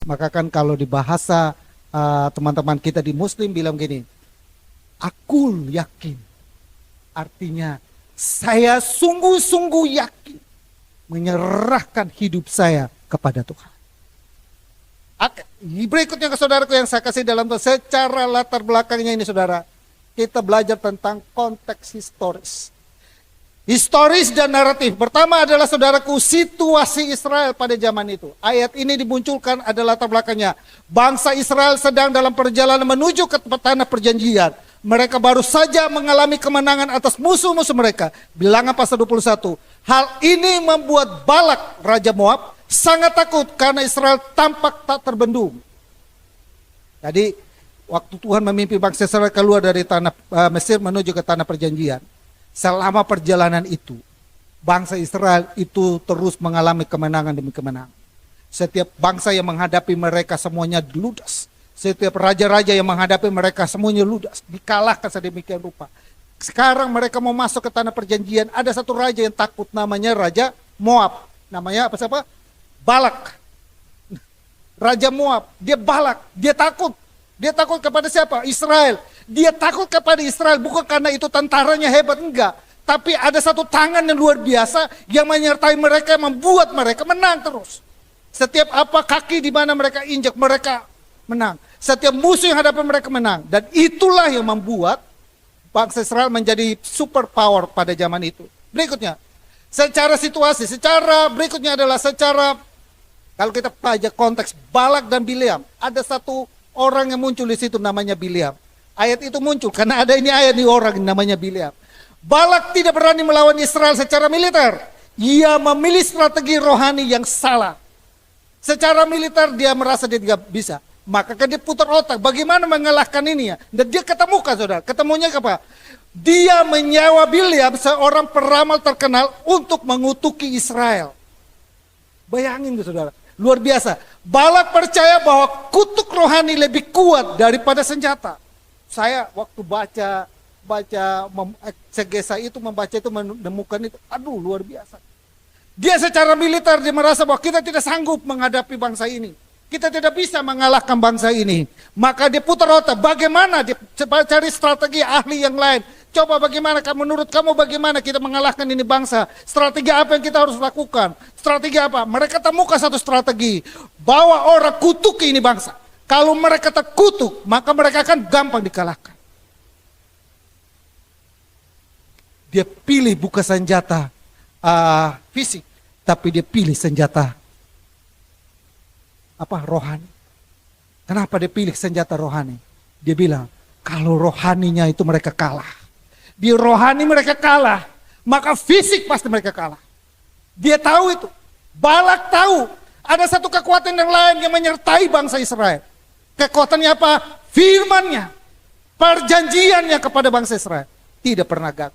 Maka kan kalau di bahasa teman-teman kita di Muslim bilang gini, aku yakin. Artinya saya sungguh-sungguh yakin menyerahkan hidup saya kepada Tuhan. Berikutnya ke saudaraku yang saya kasih dalam secara latar belakangnya ini saudara, kita belajar tentang konteks historis. Historis dan naratif. Pertama adalah saudaraku situasi Israel pada zaman itu. Ayat ini dimunculkan adalah latar belakangnya. Bangsa Israel sedang dalam perjalanan menuju ke tanah perjanjian. Mereka baru saja mengalami kemenangan atas musuh-musuh mereka. Bilangan pasal 21. Hal ini membuat Balak, Raja Moab, sangat takut karena Israel tampak tak terbendung. Jadi waktu Tuhan memimpin bangsa Israel keluar dari tanah Mesir menuju ke tanah perjanjian. Selama perjalanan itu, bangsa Israel itu terus mengalami kemenangan demi kemenangan. Setiap bangsa yang menghadapi mereka semuanya ludas. Setiap raja-raja yang menghadapi mereka semuanya ludas. Dikalahkan sedemikian rupa. Sekarang mereka mau masuk ke tanah perjanjian. Ada satu raja yang takut, namanya Raja Moab. Namanya apa siapa? Balak. Raja Moab. Dia Balak. Dia takut. Dia takut kepada siapa? Israel. Dia takut kepada Israel bukan karena itu tentaranya hebat, enggak. Tapi ada satu tangan yang luar biasa yang menyertai mereka, membuat mereka menang terus. Setiap apa kaki di mana mereka injak, mereka menang. Setiap musuh yang hadapan mereka menang. Dan itulah yang membuat bangsa Israel menjadi super power pada zaman itu. Berikutnya, secara situasi, berikutnya adalah secara, kalau kita pelajari konteks Balak dan Bileam, ada satu orang yang muncul di situ namanya Bileam. Ayat itu muncul karena ada ini ayat di orang namanya Bileam. Balak tidak berani melawan Israel secara militer. Ia memilih strategi rohani yang salah. Secara militer dia merasa dia tidak bisa. Maka dia putar otak bagaimana mengalahkan ini ya. Dan dia ketemukan saudara. Ketemunya apa? Dia menyewa Bileam, seorang peramal terkenal, untuk mengutuki Israel. Bayangin tuh saudara. Luar biasa. Balak percaya bahwa kutuk rohani lebih kuat daripada senjata. Saya waktu baca eksegesa itu, membaca itu, menemukan itu, aduh luar biasa. Dia secara militer dia merasa bahwa kita tidak sanggup menghadapi bangsa ini. Kita tidak bisa mengalahkan bangsa ini. Maka dia putar otak, bagaimana dia cari strategi ahli yang lain. Coba bagaimana, menurut kamu bagaimana kita mengalahkan ini bangsa? Strategi apa yang kita harus lakukan? Strategi apa? Mereka temukan satu strategi. Bawa orang kutuk ini bangsa. Kalau mereka terkutuk, maka mereka akan gampang dikalahkan. Dia pilih bukan senjata fisik, tapi dia pilih senjata rohani. Kenapa dia pilih senjata rohani? Dia bilang, kalau rohaninya itu mereka kalah. Di rohani mereka kalah, maka fisik pasti mereka kalah. Dia tahu itu. Balak tahu, ada satu kekuatan yang lain yang menyertai bangsa Israel. Kekuatannya apa? Firman-Nya, perjanjiannya kepada bangsa Israel tidak pernah gagal.